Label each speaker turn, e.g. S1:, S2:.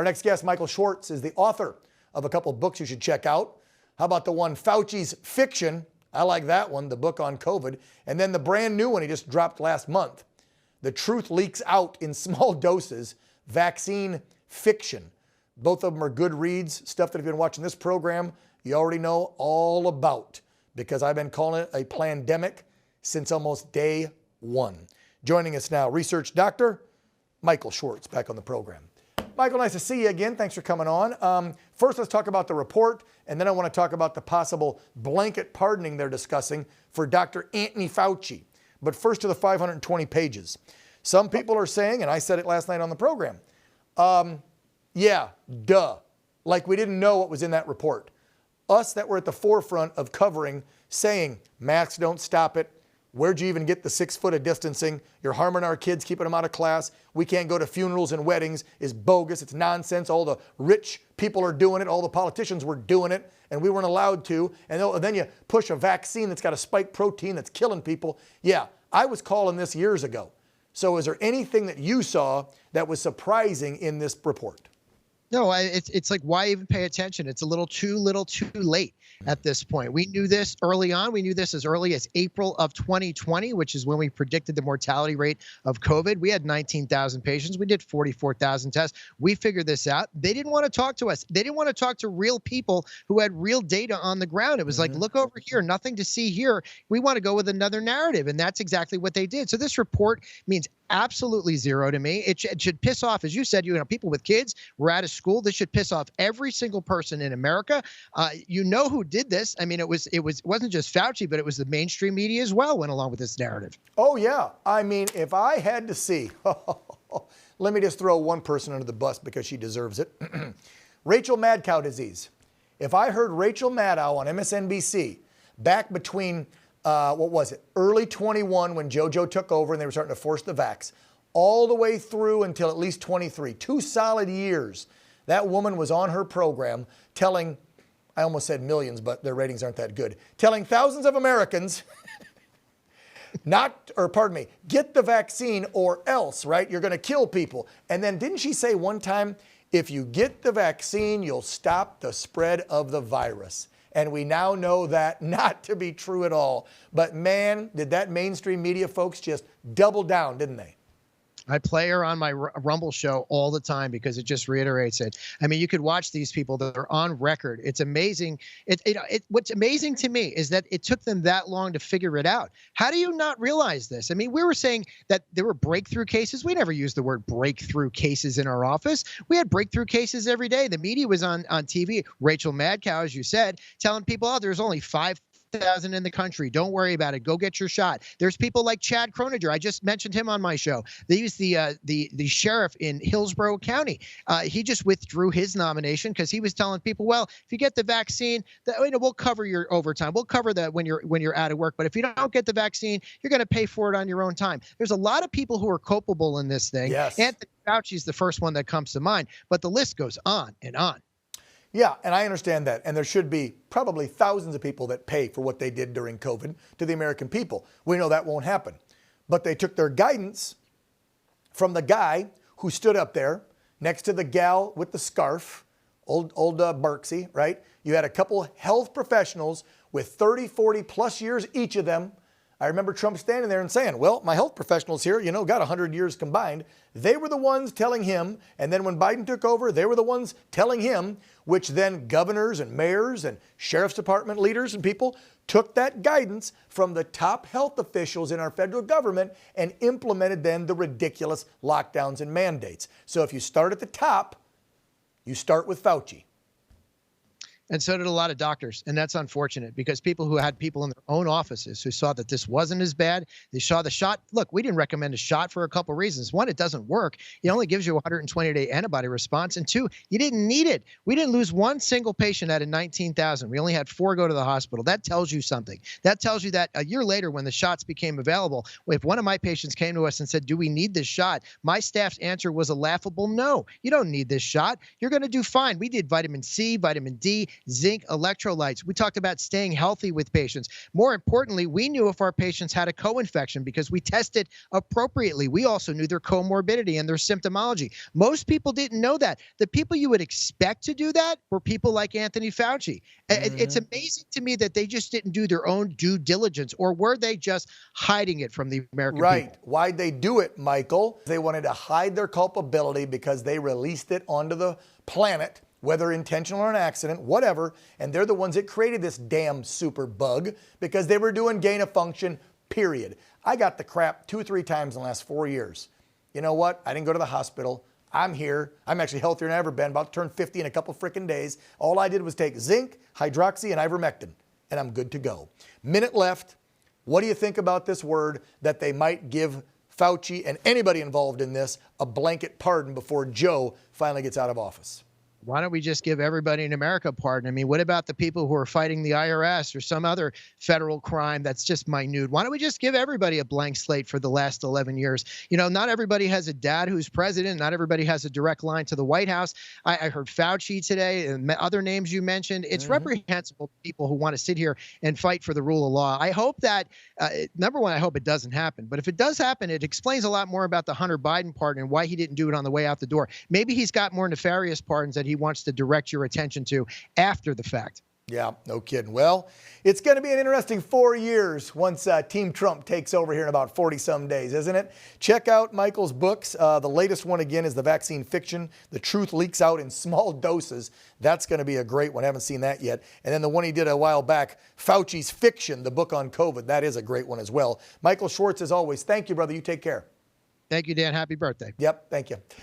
S1: Our next guest, Michael Schwartz, is the author of a couple of books you should check out. How about the one, Fauci's Fiction? I like that one, the book on COVID. And then the brand new one he just dropped last month, The Truth Leaks Out in Small Doses, Vaccine Fiction. Both of them are good reads, stuff that if you've been watching this program, you already know all about, because I've been calling it a plandemic since almost day one. Joining us now, research doctor Michael Schwartz, back on the program. Michael, nice to see you again. Thanks for coming on. First, let's talk about the report, and then I want to talk about the possible blanket pardoning they're discussing for Dr. Anthony Fauci. But first to the 520 pages. Some people are saying, and I said it last night on the program, yeah, duh, like we didn't know what was in that report. Us that were at the forefront of covering, saying masks don't stop it. Where'd you even get the 6 foot of distancing? You're harming our kids, keeping them out of class. We can't go to funerals and weddings. It's bogus. It's nonsense. All the rich people are doing it. All the politicians were doing it, and we weren't allowed to. And then you push a vaccine that's got a spike protein that's killing people. Yeah, I was calling this years ago. So is there anything that you saw that was surprising in this report?
S2: No, it's like, why even pay attention? It's a little too late at this point. We knew this early on. We knew this as early as April of 2020, which is when we predicted the mortality rate of COVID. We had 19,000 patients. We did 44,000 tests. We figured this out. They didn't want to talk to us. They didn't want to talk to real people who had real data on the ground. It was like, look over here, nothing to see here. We want to go with another narrative. And that's exactly what they did. So this report means absolutely zero to me. It should piss off, as you said, people with kids were out of school. This should piss off every single person in America. You know who did this? I mean, it wasn't just Fauci, but it was the mainstream media as well went along with this narrative.
S1: Oh yeah, I mean, if I had to see, let me just throw one person under the bus because she deserves it. Rachel Madcow disease. If I heard Rachel Maddow on MSNBC back between early 21 when JoJo took over and they were starting to force the vax, all the way through until at least 23, 2 solid years, that woman was on her program telling, I almost said millions, but their ratings aren't that good, telling thousands of Americans get the vaccine or else, right? You're going to kill people. And then didn't she say one time, if you get the vaccine, you'll stop the spread of the virus? And we now know that not to be true at all. But man, did that mainstream media folks just double down, didn't they?
S2: I play her on my Rumble show all the time because it just reiterates it. I mean, you could watch these people that are on record. It's amazing. What's amazing to me is that it took them that long to figure it out. How do you not realize this? I mean, we were saying that there were breakthrough cases. We never used the word breakthrough cases in our office. We had breakthrough cases every day. The media was on TV. Rachel Madcow, as you said, telling people, oh, there's only 5,000 in the country. Don't worry about it. Go get your shot. There's people like Chad Croninger. I just mentioned him on my show. They used the sheriff in Hillsborough County. He just withdrew his nomination because he was telling people, well, if you get the vaccine, we'll cover your overtime. We'll cover that when you're out of work. But if you don't get the vaccine, you're going to pay for it on your own time. There's a lot of people who are culpable in this thing.
S1: Yes.
S2: Anthony Fauci is the first one that comes to mind, but the list goes on and on.
S1: Yeah, and I understand that. And there should be probably thousands of people that pay for what they did during COVID to the American people. We know that won't happen. But they took their guidance from the guy who stood up there next to the gal with the scarf, old Barksy, right? You had a couple health professionals with 30, 40 plus years each of them. I remember Trump standing there and saying, well, my health professionals here, got 100 years combined. They were the ones telling him. And then when Biden took over, they were the ones telling him, which then governors and mayors and sheriff's department leaders and people took that guidance from the top health officials in our federal government and implemented then the ridiculous lockdowns and mandates. So if you start at the top, you start with Fauci.
S2: And so did a lot of doctors. And that's unfortunate because people who had people in their own offices who saw that this wasn't as bad, they saw the shot. Look, we didn't recommend a shot for a couple of reasons. One, it doesn't work. It only gives you a 120-day antibody response. And two, you didn't need it. We didn't lose one single patient out of 19,000. We only had 4 go to the hospital. That tells you something. That tells you that a year later when the shots became available, if one of my patients came to us and said, do we need this shot? My staff's answer was a laughable no. You don't need this shot. You're going to do fine. We did vitamin C, vitamin D, zinc electrolytes. We talked about staying healthy with patients. More importantly, we knew if our patients had a co-infection because we tested appropriately. We also knew their comorbidity and their symptomology. Most people didn't know that. The people you would expect to do that were people like Anthony Fauci. It's amazing to me that they just didn't do their own due diligence, or were they just hiding it from the American people?
S1: Right. Why'd they do it, Michael? They wanted to hide their culpability because they released it onto the planet, whether intentional or an accident, whatever, and they're the ones that created this damn super bug because they were doing gain of function, period. I got the crap 2 or 3 times in the last 4 years. You know what? I didn't go to the hospital. I'm here. I'm actually healthier than I've ever been, about to turn 50 in a couple freaking days. All I did was take zinc, hydroxy, and ivermectin, and I'm good to go. Minute left. What do you think about this word that they might give Fauci and anybody involved in this a blanket pardon before Joe finally gets out of office?
S2: Why don't we just give everybody in America a pardon? I mean, what about the people who are fighting the IRS or some other federal crime that's just minute? Why don't we just give everybody a blank slate for the last 11 years? You know, not everybody has a dad who's president. Not everybody has a direct line to the White House. I heard Fauci today and other names you mentioned. It's reprehensible people who want to sit here and fight for the rule of law. I hope that, number one, I hope it doesn't happen. But if it does happen, it explains a lot more about the Hunter Biden pardon and why he didn't do it on the way out the door. Maybe he's got more nefarious pardons that he wants to direct your attention to after the fact.
S1: Yeah, no kidding. Well, it's going to be an interesting 4 years once Team Trump takes over here in about 40-some days, isn't it? Check out Michael's books. The latest one, again, is The Vaccine Fiction. The Truth Leaks Out in Small Doses. That's going to be a great one. I haven't seen that yet. And then the one he did a while back, Fauci's Fiction, the book on COVID. That is a great one as well. Michael Schwartz, as always, thank you, brother. You take care.
S2: Thank you, Dan. Happy birthday.
S1: Yep, thank you.